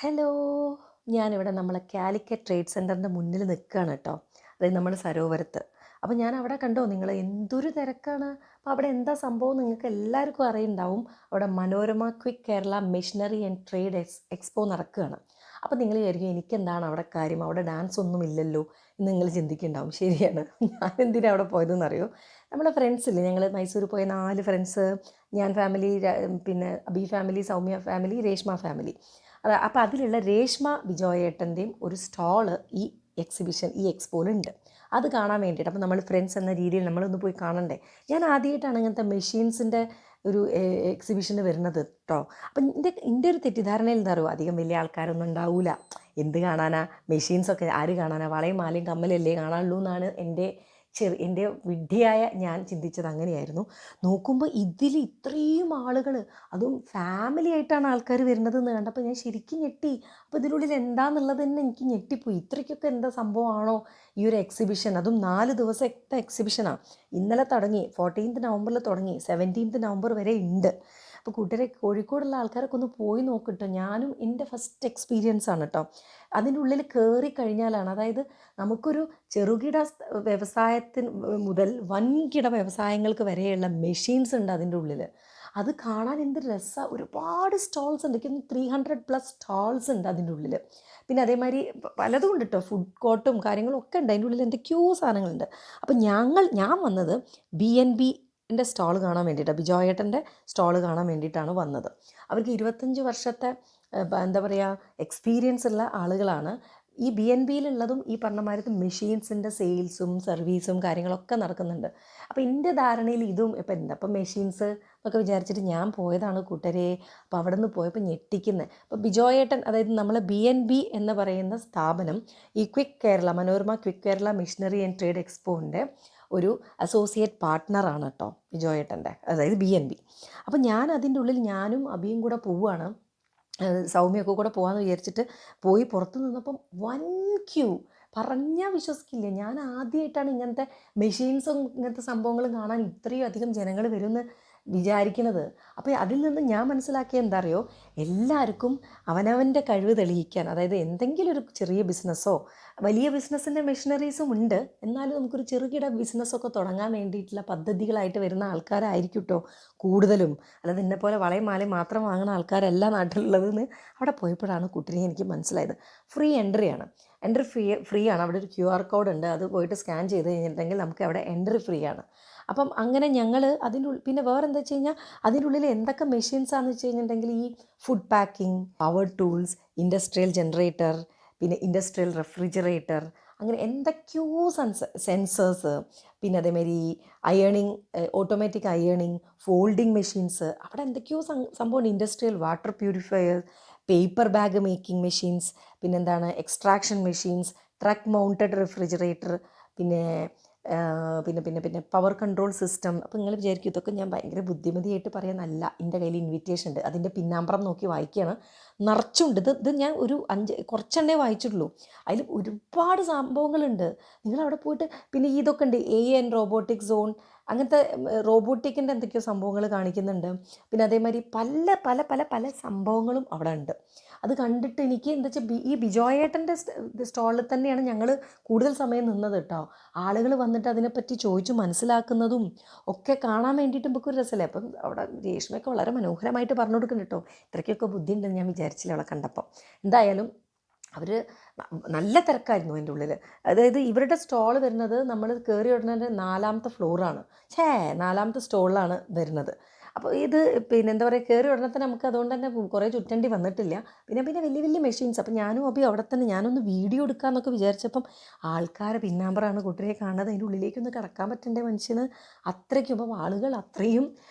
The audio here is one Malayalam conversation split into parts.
ഹലോ! ഞാനിവിടെ നമ്മളെ കാലിക്കറ്റ് ട്രേഡ് സെൻറ്ററിൻ്റെ മുന്നിൽ നിൽക്കുകയാണ് കേട്ടോ. അതായത് നമ്മുടെ സരോവരത്ത്. അപ്പോൾ ഞാൻ അവിടെ കണ്ടോ നിങ്ങൾ എന്തൊരു തിരക്കാണ്. അപ്പോൾ അവിടെ എന്താ സംഭവം നിങ്ങൾക്ക് എല്ലാവർക്കും അറിയുണ്ടാവും. അവിടെ Manorama quick Kerala machinery and trade expo നടക്കുകയാണ്. അപ്പോൾ നിങ്ങൾ വിചാരിക്കും എനിക്കെന്താണ് അവിടെ കാര്യം, അവിടെ ഡാൻസ് ഒന്നും ഇല്ലല്ലോ എന്ന് നിങ്ങൾ ചിന്തിക്കുന്നുണ്ടാവും. ശരിയാണ്, ഞാൻ എന്തിനാണ് അവിടെ പോയതെന്നറിയോ? നമ്മളെ ഫ്രണ്ട്സില്ലേ, ഞങ്ങൾ മൈസൂർ പോയ 4 ഫ്രണ്ട്സ്, ഞാൻ ഫാമിലി, പിന്നെ Abi family, Soumya family, Reshma family. അപ്പോൾ അതിലുള്ള രേഷ്മ ബിജോയേട്ടൻ്റെയും ഒരു സ്റ്റോള് ഈ എക്സ്പോയിലുണ്ട്. അത് കാണാൻ വേണ്ടിയിട്ട് അപ്പോൾ നമ്മൾ ഫ്രണ്ട്സ് എന്ന രീതിയിൽ നമ്മളൊന്ന് പോയി കാണണ്ടേ. ഞാൻ ആദ്യമായിട്ടാണ് ഇങ്ങനത്തെ മെഷീൻസിൻ്റെ ഒരു എക്സിബിഷന് വരുന്നത് കേട്ടോ. അപ്പം എൻ്റെ ഒരു തെറ്റിദ്ധാരണയിൽ എന്താ പറയുക, അധികം വലിയ ആൾക്കാരൊന്നും ഉണ്ടാവില്ല, എന്ത് കാണാനാ, മെഷീൻസൊക്കെ ആര് കാണാനാ, വളയും മാലയും കമ്മലല്ലേ കാണാനുള്ളൂ എന്നാണ് എൻ്റെ വിഡ്ഢിയായ ഞാൻ ചിന്തിച്ചത്. അങ്ങനെയായിരുന്നു. നോക്കുമ്പോൾ ഇതിൽ ഇത്രയും ആളുകൾ, അതും ഫാമിലി ആയിട്ടാണ് ആൾക്കാർ വരുന്നതെന്ന് കണ്ടപ്പോൾ ഞാൻ ശരിക്കും ഞെട്ടി. അപ്പോൾ ഇതിനുള്ളിൽ എന്താണെന്നുള്ളത് തന്നെ എനിക്ക് ഞെട്ടിപ്പോയി. ഇത്രയ്ക്കൊക്കെ എന്താ സംഭവമാണോ ഈ ഒരു എക്സിബിഷൻ, അതും 4 ദിവസത്തെ എക്സിബിഷനാണ്. ഇന്നലെ തുടങ്ങി, 14th നവംബറിൽ തുടങ്ങി, 17th നവംബർ വരെ ഉണ്ട്. അപ്പോൾ കൂട്ടരെ കോഴിക്കോടുള്ള ആൾക്കാരൊക്കെ ഒന്ന് പോയി നോക്കിട്ടോ. ഞാനും എൻ്റെ ഫസ്റ്റ് എക്സ്പീരിയൻസ് ആണ് കേട്ടോ. അതിൻ്റെ ഉള്ളിൽ കയറി കഴിഞ്ഞാലാണ്, അതായത് നമുക്കൊരു ചെറുകിട വ്യവസായത്തിന് മുതൽ വൻകിട വ്യവസായങ്ങൾക്ക് വരെയുള്ള മെഷീൻസ് ഉണ്ട് അതിൻ്റെ ഉള്ളിൽ. അത് കാണാൻ എന്ത് രസമാണ്. ഒരുപാട് സ്റ്റോൾസ് ഉണ്ട്, എനിക്ക് 300+ സ്റ്റോൾസ് ഉണ്ട് അതിൻ്റെ ഉള്ളിൽ. പിന്നെ അതേമാതിരി പലതും ഉണ്ട് കേട്ടോ, ഫുഡ് കോർട്ടും കാര്യങ്ങളും ഒക്കെ ഉണ്ട് അതിൻ്റെ ഉള്ളിൽ. എന്തൊക്കെയോ സാധനങ്ങളുണ്ട്. അപ്പം ഞാൻ വന്നത് BNBൻ്റെ സ്റ്റോൾ കാണാൻ വേണ്ടിയിട്ടാണ്, ബിജോയേട്ടൻ്റെ സ്റ്റോൾ കാണാൻ വേണ്ടിയിട്ടാണ് വന്നത്. അവർക്ക് 25 വർഷത്തെ എന്താ പറയുക എക്സ്പീരിയൻസ് ഉള്ള ആളുകളാണ്. ഈ BNBയിലുള്ളതും ഈ പറഞ്ഞ മാതിരി മെഷീൻസിൻ്റെ സെയിൽസും സർവീസും കാര്യങ്ങളൊക്കെ നടക്കുന്നുണ്ട്. അപ്പോൾ എൻ്റെ ധാരണയിൽ ഇതും ഇപ്പം എന്താ ഇപ്പം മെഷീൻസ് എന്നൊക്കെ വിചാരിച്ചിട്ട് ഞാൻ പോയതാണ് കൂട്ടരെ. അപ്പോൾ അവിടെ നിന്ന് പോയപ്പോൾ ഞെട്ടിക്കുന്നത്, അപ്പോൾ ബിജോയേട്ടൻ, അതായത് നമ്മളെ BNB എന്ന് പറയുന്ന സ്ഥാപനം ഈ Manorama quick Kerala machinery and trade എക്സ്പോൻ്റെ ഒരു അസോസിയേറ്റ് പാർട്ട്ണറാണ് കേട്ടോ ബിജോയേട്ടൻ്റെ, അതായത് BNB. അപ്പോൾ ഞാൻ അതിൻ്റെ ഉള്ളിൽ ഞാനും അബിയും കൂടെ പോവുകയാണ്, സൗമ്യമൊക്കെ കൂടെ പോകാമെന്ന് വിചാരിച്ചിട്ട് പോയി. പുറത്ത് നിന്നപ്പം വൻ ക്യൂ, പറഞ്ഞാൽ വിശ്വസിക്കില്ല. ഞാൻ ആദ്യമായിട്ടാണ് ഇങ്ങനത്തെ മെഷീൻസും ഇങ്ങനത്തെ സംഭവങ്ങളും കാണാൻ ഇത്രയും അധികം ജനങ്ങൾ വരുമെന്ന് വിചാരിക്കുന്നത്. അപ്പോൾ അതിൽ നിന്ന് ഞാൻ മനസ്സിലാക്കിയ എന്താ അറിയോ, എല്ലാവർക്കും അവനവൻ്റെ കഴിവ് തെളിയിക്കാൻ, അതായത് എന്തെങ്കിലും ഒരു ചെറിയ ബിസിനസ്സോ, വലിയ ബിസിനസ്സിൻ്റെ മെഷീനറീസും ഉണ്ട്, എന്നാലും നമുക്കൊരു ചെറുകിട ബിസിനസ്സൊക്കെ തുടങ്ങാൻ വേണ്ടിയിട്ടുള്ള പദ്ധതികളായിട്ട് വരുന്ന ആൾക്കാരായിരിക്കും കേട്ടോ കൂടുതലും. അല്ലാതെ എന്നെപ്പോലെ വളയും മാലയും മാത്രം വാങ്ങുന്ന ആൾക്കാരല്ല നാട്ടിലുള്ളതെന്ന് അവിടെ പോയപ്പോഴാണ് കുട്ടിനെ എനിക്ക് മനസ്സിലായത്. ഫ്രീ എൻട്രിയാണ്, എൻട്രി ഫ്രീ ആണ്. അവിടെ ഒരു QR കോഡ് ഉണ്ട്, അത് പോയിട്ട് സ്കാൻ ചെയ്ത് കഴിഞ്ഞിട്ടുണ്ടെങ്കിൽ നമുക്ക് അവിടെ എൻട്രി ഫ്രീ ആണ്. അപ്പം അങ്ങനെ ഞങ്ങൾ അതിൻ്റെ പിന്നെ വേറെ എന്താ വെച്ച് കഴിഞ്ഞാൽ അതിൻ്റെ ഉള്ളിൽ എന്തൊക്കെ മെഷീൻസാണെന്ന് വെച്ച് കഴിഞ്ഞിട്ടുണ്ടെങ്കിൽ ഈ food packing, power tools, industrial generator, പിന്നെ ഇൻഡസ്ട്രിയൽ റെഫ്രിജറേറ്റർ, അങ്ങനെ എന്തൊക്കെയോ സെൻസേഴ്സ്, പിന്നെ അതേമാതിരി അയേണിങ്, ഓട്ടോമാറ്റിക് അയേണിങ്, ഫോൾഡിങ് മെഷീൻസ്, അവിടെ എന്തൊക്കെയോ സംഭവമുണ്ട്. Industrial water purifier, paper bag making machines, പിന്നെന്താണ് extraction machines, truck mounted refrigerator, പിന്നെ പിന്നെ പിന്നെ പിന്നെ പവർ കൺട്രോൾ സിസ്റ്റം. അപ്പോൾ നിങ്ങൾ വിചാരിക്കും ഇതൊക്കെ ഞാൻ ഭയങ്കര ബുദ്ധിമതിയായിട്ട് പറയാനല്ല. എൻ്റെ കയ്യിൽ ഇൻവിറ്റേഷൻ ഉണ്ട്, അതിൻ്റെ പിന്നാമ്പറം നോക്കി വായിക്കുകയാണ്, നിറച്ചുണ്ട്. ഇത് ഞാൻ ഒരു 5 കുറച്ചെണ്ണേ വായിച്ചിട്ടുള്ളൂ. അതിൽ ഒരുപാട് സംഭവങ്ങളുണ്ട്. നിങ്ങളവിടെ പോയിട്ട് പിന്നെ ഇതൊക്കെ ഉണ്ട്, AI ആൻഡ് റോബോട്ടിക് സോൺ, അങ്ങനത്തെ റോബോട്ടിക്കിൻ്റെ എന്തൊക്കെയോ സംഭവങ്ങൾ കാണിക്കുന്നുണ്ട്. പിന്നെ അതേമാതിരി പല പല പല പല സംഭവങ്ങളും അവിടെ ഉണ്ട്. അത് കണ്ടിട്ട് എനിക്ക് എന്താ വെച്ചാൽ ഈ ബിജോയേട്ടൻ്റെ സ്റ്റോളിൽ തന്നെയാണ് ഞങ്ങൾ കൂടുതൽ സമയം നിന്നത് കേട്ടോ. ആളുകൾ വന്നിട്ട് അതിനെപ്പറ്റി ചോദിച്ചു മനസ്സിലാക്കുന്നതും ഒക്കെ കാണാൻ വേണ്ടിയിട്ട് നമുക്കൊരു രസമല്ലേ. അപ്പം അവിടെ രേഷ്മയൊക്കെ വളരെ മനോഹരമായിട്ട് പറഞ്ഞു കൊടുക്കുന്നുണ്ട് കേട്ടോ. ഇത്രയ്ക്കൊക്കെ ബുദ്ധി ഉണ്ടെന്ന് ഞാൻ വിചാരിച്ചില്ല അവളെ കണ്ടപ്പോൾ. എന്തായാലും അവർ നല്ല തിരക്കായിരുന്നു അതിൻ്റെ ഉള്ളിൽ. അതായത് ഇവരുടെ സ്റ്റോൾ വരുന്നത് നമ്മൾ കയറി ഉടനെ 4ാമത്തെ ഫ്ലോറാണ്, 4ാമത്തെ സ്റ്റോളിലാണ് വരുന്നത്. അപ്പോൾ ഇത് പിന്നെ എന്താ പറയുക, കയറി ഉടനെ തന്നെ നമുക്ക് അതുകൊണ്ട് തന്നെ കുറേ ചുറ്റേണ്ടി വന്നിട്ടില്ല. പിന്നെ വലിയ വലിയ മെഷീൻസ്. അപ്പോൾ ഞാനും അപ്പോൾ അവിടെ തന്നെ ഞാനൊന്ന് വീഡിയോ എടുക്കാമെന്നൊക്കെ വിചാരിച്ചപ്പം ആൾക്കാരെ പിന്നാമ്പറാണ് കൂട്ടരെ കാണുന്നത്. അതിൻ്റെ ഉള്ളിലേക്കൊന്ന് കിടക്കാൻ പറ്റണ്ടേ മനുഷ്യന്, അത്രയ്ക്കും. അപ്പം ആളുകൾ അത്രയും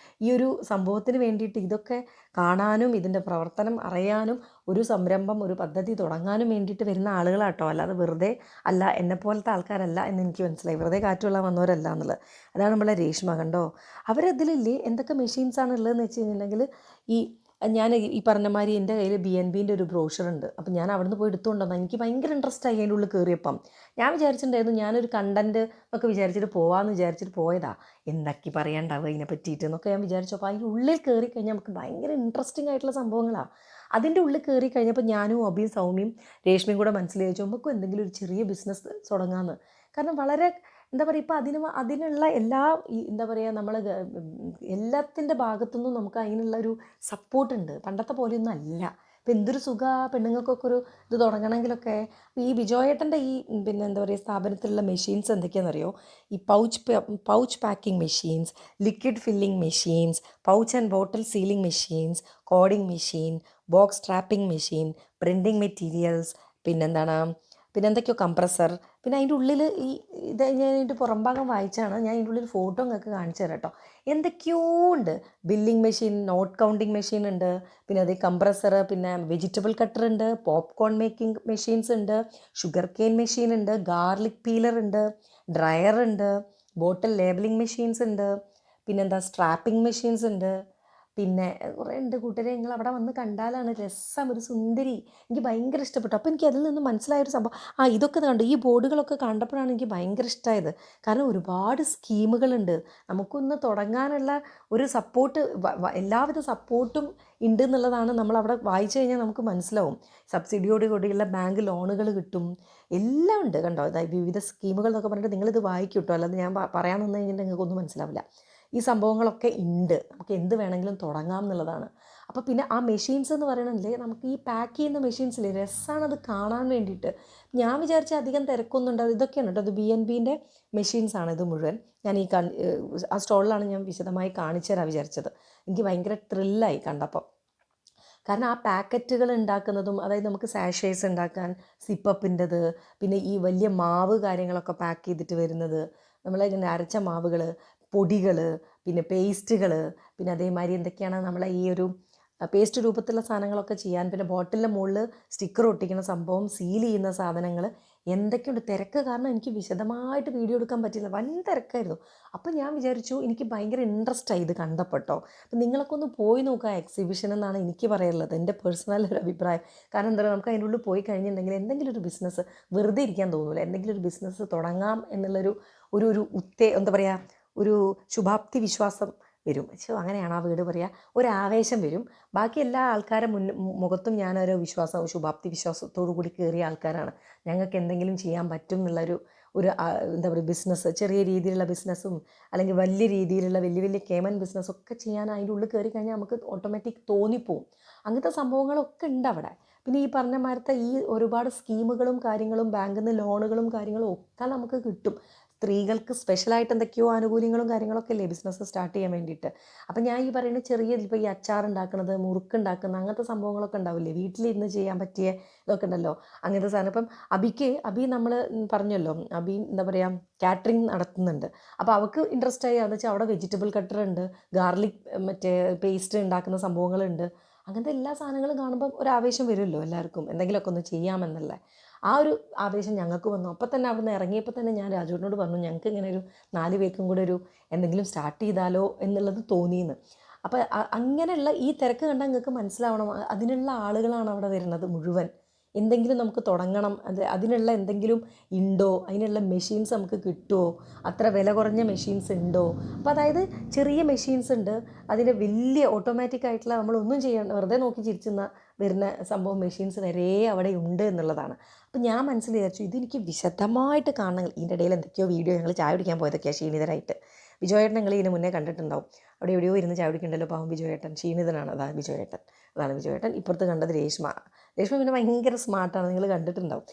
ഈ ഒരു സംഭവത്തിന് വേണ്ടിയിട്ട് ഇതൊക്കെ കാണാനും ഇതിൻ്റെ പ്രവർത്തനം അറിയാനും ഒരു സംരംഭം, ഒരു പദ്ധതി തുടങ്ങാനും വേണ്ടിയിട്ട് വരുന്ന ആളുകളാട്ടോ, അല്ലാതെ വെറുതെ അല്ല, എന്നെപ്പോലത്തെ ആൾക്കാരല്ല എന്ന് എനിക്ക് മനസ്സിലായി. വെറുതെ കാറ്റുകൊള്ളാൻ വന്നവരല്ല എന്നുള്ളത്. അതാണ് നമ്മളെ രേഷ്മ കണ്ടോ. അവരതിലില്ലേ എന്തൊക്കെ മെഷീൻസാണ് ഉള്ളതെന്ന് വെച്ച് കഴിഞ്ഞിട്ടുണ്ടെങ്കിൽ, ഞാൻ ഈ പറഞ്ഞ മാതിരി എൻ്റെ കയ്യിൽ BNBൻ്റെ ഒരു ബ്രോഷറുണ്ട്. അപ്പം ഞാൻ അവിടെ നിന്ന് പോയി എടുത്തുകൊണ്ടുവന്നു. എനിക്ക് ഭയങ്കര ഇൻട്രസ്റ്റ് ആയി അതിൻ്റെ ഉള്ളിൽ കയറിയപ്പം. ഞാൻ വിചാരിച്ചിട്ടുണ്ടായിരുന്നു ഞാനൊരു കണ്ടൻറ്റ് ഒക്കെ വിചാരിച്ചിട്ട് പോകാമെന്ന് വിചാരിച്ചിട്ട് പോയതാ, എന്തൊക്കെ പറയാണ്ടാവുക ഇതിനെ പറ്റിയിട്ട് എന്നൊക്കെ ഞാൻ വിചാരിച്ചു. അപ്പോൾ അതിൻ്റെ ഉള്ളിൽ കയറി കഴിഞ്ഞാൽ നമുക്ക് ഭയങ്കര ഇൻട്രസ്റ്റിംഗ് ആയിട്ടുള്ള സംഭവങ്ങളാണ്. അതിൻ്റെ ഉള്ളിൽ കയറി കഴിഞ്ഞപ്പോൾ ഞാനും അബിയും സൗമ്യയും രേഷ്മയും കൂടെ മനസ്സിൽ ചോദിച്ചു നമുക്കും എന്തെങ്കിലും ഒരു ചെറിയ ബിസിനസ് തുടങ്ങാമെന്ന്. കാരണം വളരെ എന്താ പറയുക ഇപ്പോൾ അതിനുള്ള എല്ലാ എന്താ പറയുക നമ്മൾ എല്ലാത്തിൻ്റെ ഭാഗത്തുനിന്നും നമുക്ക് അതിനുള്ള ഒരു സപ്പോർട്ടുണ്ട്. പണ്ടത്തെ പോലെയൊന്നും അല്ല. ഇപ്പം എന്തൊരു സുഖമാണ് പെണ്ണുങ്ങൾക്കൊക്കെ ഒരു ഇത് തുടങ്ങണമെങ്കിലൊക്കെ. ഈ ബിജോയേട്ടൻ്റെ ഈ പിന്നെ എന്താ പറയുക സ്ഥാപനത്തിലുള്ള മെഷീൻസ് എന്തൊക്കെയാണെന്നറിയോ? ഈ pouch packing machines, liquid filling machines, pouch and bottle sealing machines, coding machine, box trapping machine, printing materials, പിന്നെന്താണ് പിന്നെ എന്തൊക്കെയോ കംപ്രസർ, പിന്നെ അതിൻ്റെ ഉള്ളിൽ ഈ ഇത് ഞാൻ അതിൻ്റെ പുറം ഭാഗം വായിച്ചാണ്. ഞാൻ അതിൻ്റെ ഉള്ളിൽ ഫോട്ടോ നിങ്ങൾക്ക് കാണിച്ചു തരാം കേട്ടോ. എന്തൊക്കെയോ ഉണ്ട്. Billing machine, note counting machine ഉണ്ട്, പിന്നെ അതേ കംപ്രസർ, പിന്നെ വെജിറ്റബിൾ കട്ടർ ഉണ്ട്, പോപ്കോൺ മേക്കിംഗ് മെഷീൻസ് ഉണ്ട്, ഷുഗർ കെയിൻ മെഷീൻ ഉണ്ട്, ഗാർലിക് പീലർ ഉണ്ട്, ഡ്രയർ ഉണ്ട്, ബോട്ടിൽ ലേബലിംഗ് മെഷീൻസ് ഉണ്ട്, പിന്നെന്താ സ്ട്രാപ്പിംഗ് മെഷീൻസ് ഉണ്ട്, പിന്നെ കുറേ ഉണ്ട് കൂട്ടരെ. നിങ്ങൾ അവിടെ വന്ന് കണ്ടാലാണ് രസം. ഒരു സുന്ദരി, എനിക്ക് ഭയങ്കര ഇഷ്ടപ്പെട്ടു. അപ്പോൾ എനിക്ക് അതിൽ നിന്ന് മനസ്സിലായൊരു സംഭവം, ഇതൊക്കെ കണ്ടു, ഈ ബോർഡുകളൊക്കെ കണ്ടപ്പോഴാണ് എനിക്ക് ഭയങ്കര ഇഷ്ടമായത്. കാരണം ഒരുപാട് സ്കീമുകളുണ്ട്. നമുക്കൊന്ന് തുടങ്ങാനുള്ള ഒരു സപ്പോർട്ട്, എല്ലാവിധ സപ്പോർട്ടും ഉണ്ട് എന്നുള്ളതാണ് നമ്മളവിടെ വായിച്ചു കഴിഞ്ഞാൽ നമുക്ക് മനസ്സിലാവും. സബ്സിഡിയോട് കൂടിയുള്ള ബാങ്ക് ലോണുകൾ കിട്ടും, എല്ലാം ഉണ്ട് കണ്ടോ. അതായത് വിവിധ സ്കീമുകൾ എന്നൊക്കെ പറഞ്ഞിട്ട് നിങ്ങളിത് വായിക്കും കേട്ടോ, അല്ലാതെ ഞാൻ പറയാൻ നിന്ന് കഴിഞ്ഞിട്ട് നിങ്ങൾക്കൊന്നും മനസ്സിലാവില്ല. ഈ സംഭവങ്ങളൊക്കെ ഉണ്ട്, നമുക്ക് എന്ത് വേണമെങ്കിലും തുടങ്ങാം എന്നുള്ളതാണ്. അപ്പോൾ പിന്നെ ആ മെഷീൻസ് എന്ന് പറയണമെങ്കിൽ നമുക്ക് ഈ പാക്ക് ചെയ്യുന്ന മെഷീൻസില്ലേ, രസമാണ് അത് കാണാൻ വേണ്ടിയിട്ട്. ഞാൻ വിചാരിച്ച അധികം തിരക്കൊന്നും ഉണ്ടാവും. ഇതൊക്കെയാണ് കേട്ടോ, അത് BNBൻ്റെ മെഷീൻസാണ് ഇത് മുഴുവൻ. ഞാൻ ആ സ്റ്റോളിലാണ് ഞാൻ വിശദമായി കാണിച്ചു തരാൻ വിചാരിച്ചത്. എനിക്ക് ഭയങ്കര ത്രില്ലായി കണ്ടപ്പോൾ. കാരണം ആ പാക്കറ്റുകൾ ഉണ്ടാക്കുന്നതും, അതായത് നമുക്ക് സാഷേസ് ഉണ്ടാക്കാൻ സിപ്പപ്പിൻ്റെത്, പിന്നെ ഈ വലിയ മാവ് കാര്യങ്ങളൊക്കെ പാക്ക് ചെയ്തിട്ട് വരുന്നത്, നമ്മളിങ്ങനെ അരച്ച മാവുകൾ, പൊടികൾ, പിന്നെ പേസ്റ്റുകൾ, പിന്നെ അതേമാതിരി എന്തൊക്കെയാണ് നമ്മളെ ഈ ഒരു പേസ്റ്റ് രൂപത്തിലുള്ള സാധനങ്ങളൊക്കെ ചെയ്യാൻ, പിന്നെ ബോട്ടിലിൻ്റെ മുകളിൽ സ്റ്റിക്കർ ഒട്ടിക്കുന്ന സംഭവം, സീൽ ചെയ്യുന്ന സാധനങ്ങൾ, എന്തൊക്കെയുണ്ട്. തിരക്ക് കാരണം എനിക്ക് വിശദമായിട്ട് വീഡിയോ എടുക്കാൻ പറ്റില്ല, വൻ തിരക്കായിരുന്നു. അപ്പോൾ ഞാൻ വിചാരിച്ചു, എനിക്ക് ഭയങ്കര ഇൻട്രസ്റ്റായി ഇത് കണ്ടപ്പെട്ടോ. അപ്പം നിങ്ങളൊക്കെ ഒന്ന് പോയി നോക്കുക എക്സിബിഷൻ എന്നാണ് എനിക്ക് പറയാനുള്ളത്, എൻ്റെ പേഴ്സണൽ ഒരു അഭിപ്രായം. കാരണം എന്താ പറയുക, നമുക്ക് അതിൻ്റെ ഉള്ളിൽ പോയി കഴിഞ്ഞിട്ടുണ്ടെങ്കിൽ എന്തെങ്കിലും ഒരു ബിസിനസ് വെറുതെ ഇരിക്കാൻ തോന്നില്ല. എന്തെങ്കിലും ഒരു ബിസിനസ് തുടങ്ങാം എന്നുള്ളൊരു ഒരു എന്താ പറയുക, ഒരു ശുഭാപ്തി വിശ്വാസം വരും. അങ്ങനെയാണ് ആ വീട് പറയുക, ഒരു ആവേശം വരും. ബാക്കി എല്ലാ ആൾക്കാരുടെ മുഖത്തും ഞാനൊരു ശുഭാപ്തി വിശ്വാസത്തോടു കൂടി കയറിയ ആൾക്കാരാണ്. ഞങ്ങൾക്ക് എന്തെങ്കിലും ചെയ്യാൻ പറ്റും എന്നുള്ളൊരു എന്താ പറയുക, ബിസിനസ്, ചെറിയ രീതിയിലുള്ള ബിസിനസ്സും അല്ലെങ്കിൽ വലിയ രീതിയിലുള്ള വലിയ കേമൻ ബിസിനസ്സൊക്കെ ചെയ്യാൻ അതിൻ്റെ ഉള്ളിൽ കയറി കഴിഞ്ഞാൽ നമുക്ക് ഓട്ടോമാറ്റിക് തോന്നിപ്പോവും. അങ്ങനത്തെ സംഭവങ്ങളൊക്കെ ഉണ്ട് അവിടെ. പിന്നെ ഈ പറഞ്ഞ മാരത്തെ ഈ ഒരുപാട് സ്കീമുകളും കാര്യങ്ങളും, ബാങ്കിൽ നിന്ന് ലോണുകളും കാര്യങ്ങളും ഒക്കെ നമുക്ക് കിട്ടും. സ്ത്രീകൾക്ക് സ്പെഷ്യലായിട്ട് എന്തൊക്കെയോ ആനുകൂല്യങ്ങളും കാര്യങ്ങളൊക്കെ അല്ലേ ബിസിനസ് സ്റ്റാർട്ട് ചെയ്യാൻ വേണ്ടിയിട്ട്. അപ്പം ഞാൻ ഈ പറയുന്ന ചെറിയ ഇപ്പോൾ ഈ അച്ചാർ ഉണ്ടാക്കുന്നത്, മുറുക്ക് ഉണ്ടാക്കുന്നത്, അങ്ങനത്തെ സംഭവങ്ങളൊക്കെ ഉണ്ടാവില്ലേ, വീട്ടിലിരുന്ന് ചെയ്യാൻ പറ്റിയ ഇതൊക്കെ ഉണ്ടല്ലോ, അങ്ങനത്തെ സാധനം. ഇപ്പം അബി നമ്മൾ പറഞ്ഞല്ലോ, അബി എന്താ പറയുക കാറ്ററിംഗ് നടത്തുന്നുണ്ട്. അപ്പോൾ അവൾക്ക് ഇൻട്രസ്റ്റ് ആയി, എന്ന് വെച്ചാൽ അവിടെ വെജിറ്റബിൾ കട്ടർ ഉണ്ട്, ഗാർലിക് മറ്റേ പേസ്റ്റ് ഉണ്ടാക്കുന്ന സംഭവങ്ങളുണ്ട്. അങ്ങനത്തെ എല്ലാ സാധനങ്ങളും കാണുമ്പം ഒരു ആവേശം വരുമല്ലോ എല്ലാവർക്കും, എന്തെങ്കിലുമൊക്കെ ഒന്ന് ചെയ്യാമെന്നല്ല. ആ ഒരു ആവേശം ഞങ്ങൾക്ക് വന്നു. അപ്പോൾ തന്നെ അവിടെ നിന്ന് ഇറങ്ങിയപ്പോൾ തന്നെ ഞാൻ രാജുവിനോട് പറഞ്ഞു, ഞങ്ങൾക്ക് ഇങ്ങനെ ഒരു 4 പേർക്കും കൂടെ ഒരു എന്തെങ്കിലും സ്റ്റാർട്ട് ചെയ്താലോ എന്നുള്ളത് തോന്നിയെന്ന്. അപ്പോൾ അങ്ങനെയുള്ള ഈ തിരക്ക് കണ്ടാൽ നിങ്ങൾക്ക് മനസ്സിലാവണം, അതിനുള്ള ആളുകളാണ് അവിടെ വരുന്നത് മുഴുവൻ. എന്തെങ്കിലും നമുക്ക് തുടങ്ങണം, അതിനുള്ള എന്തെങ്കിലും ഉണ്ടോ, അതിനുള്ള മെഷീൻസ് നമുക്ക് കിട്ടുമോ, അത്ര വില കുറഞ്ഞ മെഷീൻസ് ഉണ്ടോ. അപ്പോൾ അതായത് ചെറിയ മെഷീൻസ് ഉണ്ട്, അതിൻ്റെ വലിയ ഓട്ടോമാറ്റിക് ആയിട്ടുള്ള നമ്മളൊന്നും ചെയ്യണ്ട, വെറുതെ നോക്കി ചിരിച്ചുന്ന വരുന്ന സംഭവം മെഷീൻസ് വരെ അവിടെ ഉണ്ട് എന്നുള്ളതാണ്. അപ്പം ഞാൻ മനസ്സിൽ വിചാരിച്ചു, ഇതെനിക്ക് വിശദമായിട്ട് കാണണം. ഇതിൻ്റെ ഇടയിൽ എന്തൊക്കെയോ വീഡിയോ, ഞങ്ങൾ ചായ കുടിക്കാൻ പോയതൊക്കെയാണ് ക്ഷീണിതരായിട്ട്. ബിജോയേട്ടൻ നിങ്ങൾ ഇതിന് മുന്നേ കണ്ടിട്ടുണ്ടാവും, അവിടെ എവിടെയോ ഇരുന്ന് ചായ കുടിക്കണ്ടല്ലോ പാവം ബിജോയേട്ടൻ, ക്ഷീണിതനാണ്. അതാണ് ബിജോയേട്ടൻ. ഇപ്പുറത്ത് കണ്ടത് രേഷ്മ പിന്നെ ഭയങ്കര സ്മാർട്ടാണ്, നിങ്ങൾ കണ്ടിട്ടുണ്ടാവും.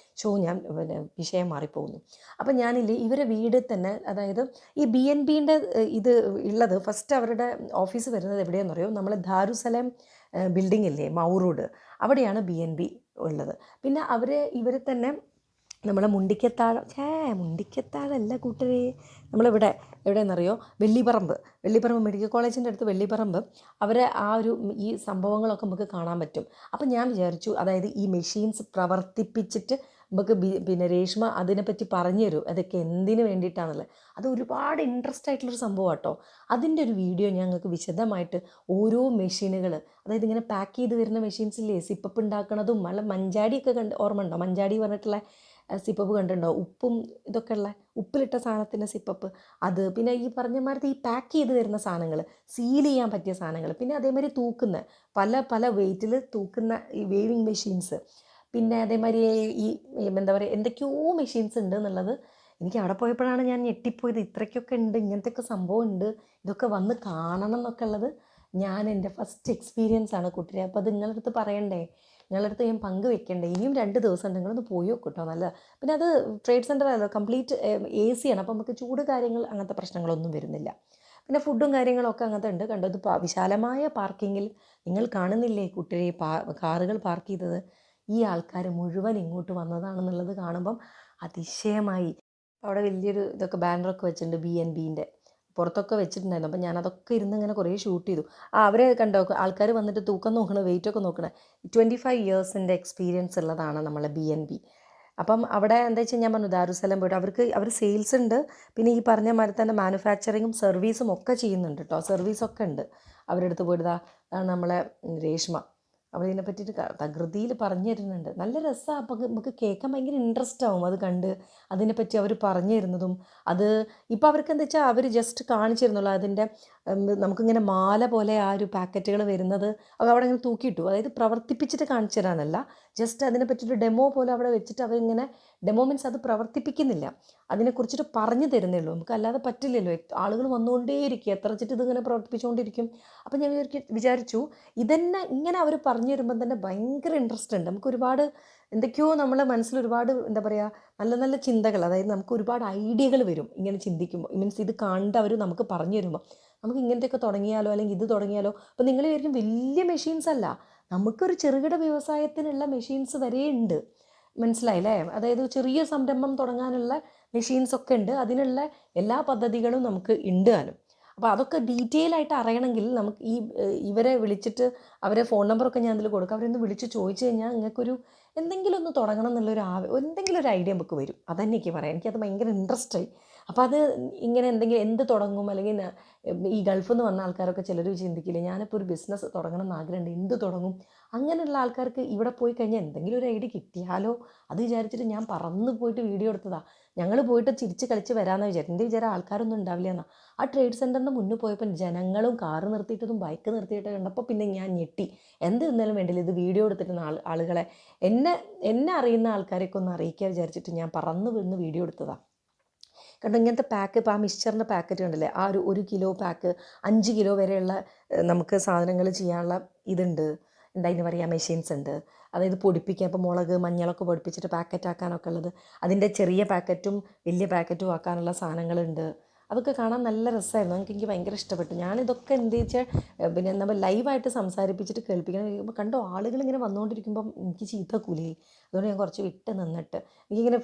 ഞാൻ പിന്നെ വിഷയം മാറിപ്പോകുന്നു. അപ്പം ഞാനില്ലേ ഇവരെ വീട് തന്നെ, അതായത് ഈ BNBൻ്റെ ഇത് ഉള്ളത്, ഫസ്റ്റ് അവരുടെ ഓഫീസ് വരുന്നത് എവിടെയാണെന്ന് അറിയോ, നമ്മൾ ദാരുസലാം ബിൽഡിംഗ് ഇല്ലേ, മൗറോഡ്, അവിടെയാണ് BNB ഉള്ളത്. പിന്നെ ഇവരെ തന്നെ നമ്മളെ മുണ്ടിക്കത്താഴല്ല കൂട്ടരെ, നമ്മളിവിടെ എവിടെയെന്നറിയോ, വെള്ളിപ്പറമ്പ് മെഡിക്കൽ കോളേജിൻ്റെ അടുത്ത് വെള്ളിപ്പറമ്പ്, അവരെ ഈ സംഭവങ്ങളൊക്കെ നമുക്ക് കാണാൻ പറ്റും. അപ്പം ഞാൻ വിചാരിച്ചു, അതായത് ഈ മെഷീൻസ് പ്രവർത്തിപ്പിച്ചിട്ട് നമുക്ക് പിന്നെ രേഷ്മ അതിനെപ്പറ്റി പറഞ്ഞു തരും, അതൊക്കെ എന്തിനു വേണ്ടിയിട്ടാണെന്നുള്ളത്. അത് ഒരുപാട് ഇൻട്രസ്റ്റ് ആയിട്ടുള്ളൊരു സംഭവം കേട്ടോ. അതിൻ്റെ ഒരു വീഡിയോ ഞങ്ങൾക്ക് വിശദമായിട്ട് ഓരോ മെഷീനുകൾ, അതായത് ഇങ്ങനെ പാക്ക് ചെയ്ത് വരുന്ന മെഷീൻസില്ലേ, സിപ്പപ്പ് ഉണ്ടാക്കണതും, നല്ല മഞ്ചാടിയൊക്കെ ഓർമ്മ ഉണ്ടോ, മഞ്ചാടി പറഞ്ഞിട്ടുള്ള സിപ്പപ്പ് കണ്ടിട്ടുണ്ടോ, ഉപ്പും ഇതൊക്കെ ഉള്ള ഉപ്പിലിട്ട സാധനത്തിൻ്റെ സിപ്പപ്പ്, അത് പിന്നെ ഈ പറഞ്ഞ മാതിരി ഈ പാക്ക് ചെയ്ത് വരുന്ന സാധനങ്ങൾ, സീൽ ചെയ്യാൻ പറ്റിയ സാധനങ്ങൾ, പിന്നെ അതേമാതിരി തൂക്കുന്ന പല പല വെയിറ്റിൽ തൂക്കുന്ന ഈ വേവിങ് മെഷീൻസ്, പിന്നെ അതേമാതിരി ഈ എന്താ പറയുക എന്തൊക്കെയോ മെഷീൻസ് ഉണ്ട് എന്നുള്ളത് എനിക്ക് അവിടെ പോയപ്പോഴാണ് ഞാൻ ഞെട്ടിപ്പോയത്. ഇത്രയ്ക്കൊക്കെ ഉണ്ട്, ഇങ്ങനത്തെയൊക്കെ സംഭവം ഉണ്ട്, ഇതൊക്കെ വന്ന് കാണണം എന്നൊക്കെ ഉള്ളത് ഞാൻ എൻ്റെ ഫസ്റ്റ് എക്സ്പീരിയൻസ് ആണ് കുട്ടിയെ. അപ്പോൾ അത് നിങ്ങളുടെ അടുത്ത് പറയണ്ടേ, നിങ്ങളുടെ അടുത്ത് ഞാൻ പങ്കുവെക്കണ്ടേ. ഇനിയും 2 ദിവസം ഉണ്ട്, നിങ്ങളൊന്ന് പോയി നോക്കും കേട്ടോ. നല്ല, പിന്നെ അത് ട്രേഡ് സെൻ്റർ ആയല്ലോ, കംപ്ലീറ്റ് AC ആണ്, അപ്പോൾ നമുക്ക് ചൂട് കാര്യങ്ങൾ അങ്ങനത്തെ പ്രശ്നങ്ങളൊന്നും വരുന്നില്ല. പിന്നെ ഫുഡും കാര്യങ്ങളൊക്കെ അങ്ങനത്തെ ഉണ്ട്. കണ്ടത് വിശാലമായ പാർക്കിങ്ങിൽ നിങ്ങൾ കാണുന്നില്ലേ കുട്ടിയെ കാറുകൾ പാർക്ക് ചെയ്തത്, ഈ ആൾക്കാർ മുഴുവൻ ഇങ്ങോട്ട് വന്നതാണെന്നുള്ളത് കാണുമ്പം അതിശയമായി. അവിടെ വലിയൊരു ഇതൊക്കെ ബാനറൊക്കെ വെച്ചിട്ടുണ്ട് BNBൻ്റെ, പുറത്തൊക്കെ വെച്ചിട്ടുണ്ടായിരുന്നു. അപ്പം ഞാനതൊക്കെ ഇരുന്ന് ഇങ്ങനെ കുറേ ഷൂട്ട് ചെയ്തു. അവരെ കണ്ടോ, ആൾക്കാർ വന്നിട്ട് തൂക്കം നോക്കണ, വെയിറ്റൊക്കെ നോക്കണേ. 25 ഇയേഴ്സിൻ്റെ എക്സ്പീരിയൻസ് ഉള്ളതാണ് നമ്മളെ BNB. അപ്പം അവിടെ എന്താ വെച്ചാൽ ഞാൻ പറഞ്ഞു ദാറുസലാം പോയിട്ട് അവർ സെയിൽസ് ഉണ്ട്, പിന്നെ ഈ പറഞ്ഞ മാതിരി തന്നെ മാനുഫാക്ചറിങ്ങും സർവീസും ഒക്കെ ചെയ്യുന്നുണ്ട് കേട്ടോ. സർവീസൊക്കെ ഉണ്ട് അവരുടെ അടുത്ത് പോയിട്ട്. നമ്മളെ രേഷ്മ അവളിതിനെ പറ്റിയിട്ട് തകൃതിയിൽ പറഞ്ഞു തരുന്നുണ്ട്. നല്ല രസമാണ്. അപ്പം നമുക്ക് കേൾക്കാൻ ഭയങ്കര ഇൻട്രസ്റ്റ് ആവും അത് കണ്ട്, അതിനെപ്പറ്റി അവർ പറഞ്ഞു തരുന്നതും. അത് ഇപ്പോൾ അവർക്ക് എന്താ വെച്ചാൽ അവർ ജസ്റ്റ് കാണിച്ചു തരുന്നുള്ളൂ. അതിൻ്റെ നമുക്കിങ്ങനെ മാല പോലെ ആ ഒരു പാക്കറ്റുകൾ വരുന്നത് അത് അവിടെ ഇങ്ങനെ തൂക്കിയിട്ടു. അതായത് പ്രവർത്തിപ്പിച്ചിട്ട് കാണിച്ചു തരാനല്ല, ജസ്റ്റ് അതിനെ പറ്റിയിട്ട് ഡെമോ പോലെ അവിടെ വെച്ചിട്ട് അവരിങ്ങനെ, ഡെമോ മീൻസ് അത് പ്രവർത്തിപ്പിക്കുന്നില്ല, അതിനെക്കുറിച്ചിട്ട് പറഞ്ഞു തരുന്നേ ഉള്ളൂ. നമുക്ക് അല്ലാതെ പറ്റില്ലല്ലോ, ആളുകൾ വന്നുകൊണ്ടേയിരിക്കും, എത്ര വെച്ചിട്ട് ഇതിങ്ങനെ പ്രവർത്തിപ്പിച്ചുകൊണ്ടിരിക്കും. അപ്പം ഞാൻ വിചാരിച്ചു ഇതന്നെ ഇങ്ങനെ അവർ പറഞ്ഞു തരുമ്പം തന്നെ ഭയങ്കര ഇൻട്രസ്റ്റ് ഉണ്ട്. നമുക്ക് ഒരുപാട് എന്തൊക്കെയോ നമ്മളെ മനസ്സിൽ ഒരുപാട് എന്താ പറയുക നല്ല നല്ല ചിന്തകൾ, അതായത് നമുക്ക് ഒരുപാട് ഐഡിയകൾ വരും ഇങ്ങനെ ചിന്തിക്കുമ്പോൾ. മീൻസ് ഇത് കണ്ട് അവർ നമുക്ക് പറഞ്ഞു തരുമ്പോൾ നമുക്ക് ഇങ്ങനത്തെയൊക്കെ തുടങ്ങിയാലോ, അല്ലെങ്കിൽ ഇത് തുടങ്ങിയാലോ. അപ്പം നിങ്ങൾ വിചാരിക്കും വലിയ മെഷീൻസ് അല്ല, നമുക്കൊരു ചെറുകിട വ്യവസായത്തിനുള്ള മെഷീൻസ് വരെ ഉണ്ട്. മനസ്സിലായില്ലേ? അതായത് ചെറിയ സംരംഭം തുടങ്ങാനുള്ള മെഷീൻസൊക്കെ ഉണ്ട്, അതിനുള്ള എല്ലാ പദ്ധതികളും നമുക്ക് ഉണ്ട് താനും. അപ്പോൾ അതൊക്കെ ഡീറ്റെയിൽ ആയിട്ട് അറിയണമെങ്കിൽ നമുക്ക് ഇവരെ വിളിച്ചിട്ട്, അവരെ ഫോൺ നമ്പറൊക്കെ ഞാൻ അതിൽ കൊടുക്കാം, അവരൊന്ന് വിളിച്ച് ചോദിച്ചു കഴിഞ്ഞാൽ നിങ്ങൾക്കൊരു എന്തെങ്കിലും ഒന്ന് തുടങ്ങണം എന്നുള്ളൊരു എന്തെങ്കിലും ഒരു ഐഡിയ നമുക്ക് വരും. അതന്നെ എനിക്ക് പറയാം, എനിക്കത് ഭയങ്കര ഇൻട്രസ്റ്റായി. അപ്പോൾ അത് ഇങ്ങനെ എന്ത് തുടങ്ങും, അല്ലെങ്കിൽ ഈ ഗൾഫിൽ നിന്ന് വന്ന ആൾക്കാരൊക്കെ ചിലർ ചിന്തിക്കില്ലേ, ഞാനിപ്പോൾ ഒരു ബിസിനസ് തുടങ്ങണം എന്ന് ആഗ്രഹമുണ്ട്, എന്ത് തുടങ്ങും. അങ്ങനെയുള്ള ആൾക്കാർക്ക് ഇവിടെ പോയി കഴിഞ്ഞാൽ എന്തെങ്കിലും ഒരു ഐഡിയ കിട്ടിയാലോ, അത് വിചാരിച്ചിട്ട് ഞാൻ പറന്ന് പോയിട്ട് വീഡിയോ എടുത്തതാണ്. ഞങ്ങൾ പോയിട്ട് ചിരിച്ച് കളിച്ച് വരാമെന്ന് വിചാരിച്ചു. എൻ്റെ വിചാരം ആൾക്കാരൊന്നും ഉണ്ടാവില്ല എന്നാണ്. ആ ട്രേഡ് സെൻറ്ററിൻ്റെ മുന്നിൽ പോയപ്പോൾ ജനങ്ങളും കാറ് നിർത്തിയിട്ടതും ബൈക്ക് നിർത്തിയിട്ട് കണ്ടപ്പോൾ പിന്നെ ഞാൻ ഞെട്ടി. എന്ത് നിന്നാലും വേണ്ടില്ല, ഇത് വീഡിയോ എടുത്തിട്ട് ആളുകളെ, എന്നെ അറിയുന്ന ആൾക്കാരെയൊക്കെ ഒന്ന് അറിയിക്കാൻ വിചാരിച്ചിട്ട് ഞാൻ പറന്ന് വീണ് വീഡിയോ എടുത്തതാണ്. കണ്ടോ ഇങ്ങനത്തെ പാക്ക്, ഇപ്പോൾ ആ മിക്സ്ചറിൻ്റെ പാക്കറ്റ് കണ്ടില്ലേ, ആ ഒരു കിലോ പാക്ക് 5 കിലോ വരെയുള്ള നമുക്ക് സാധനങ്ങൾ ചെയ്യാനുള്ള ഇതുണ്ട്. എന്താ അതിന് പറയുക, മെഷീൻസ് ഉണ്ട്. അതായത് പൊടിപ്പിക്കാൻ, ഇപ്പോൾ മുളക് മഞ്ഞളൊക്കെ പൊടിപ്പിച്ചിട്ട് പാക്കറ്റ് ആക്കാനൊക്കെ ഉള്ളത്, അതിൻ്റെ ചെറിയ പാക്കറ്റും വലിയ പാക്കറ്റും ആക്കാനുള്ള സാധനങ്ങളുണ്ട്. അതൊക്കെ കാണാൻ നല്ല രസമായിരുന്നു, എനിക്ക് ഭയങ്കര ഇഷ്ടപ്പെട്ടു. ഞാനിതൊക്കെ എന്ത് വെച്ചാൽ പിന്നെ നമ്മൾ ലൈവായിട്ട് സംസാരിപ്പിച്ചിട്ട് കേൾപ്പിക്കണം. കണ്ടോ ആളുകൾ ഇങ്ങനെ വന്നുകൊണ്ടിരിക്കുമ്പം എനിക്ക് ചീത്തക്കൂലേ, അതുകൊണ്ട് ഞാൻ കുറച്ച് വിട്ട് നിന്നിട്ട് എനിക്കിങ്ങനെ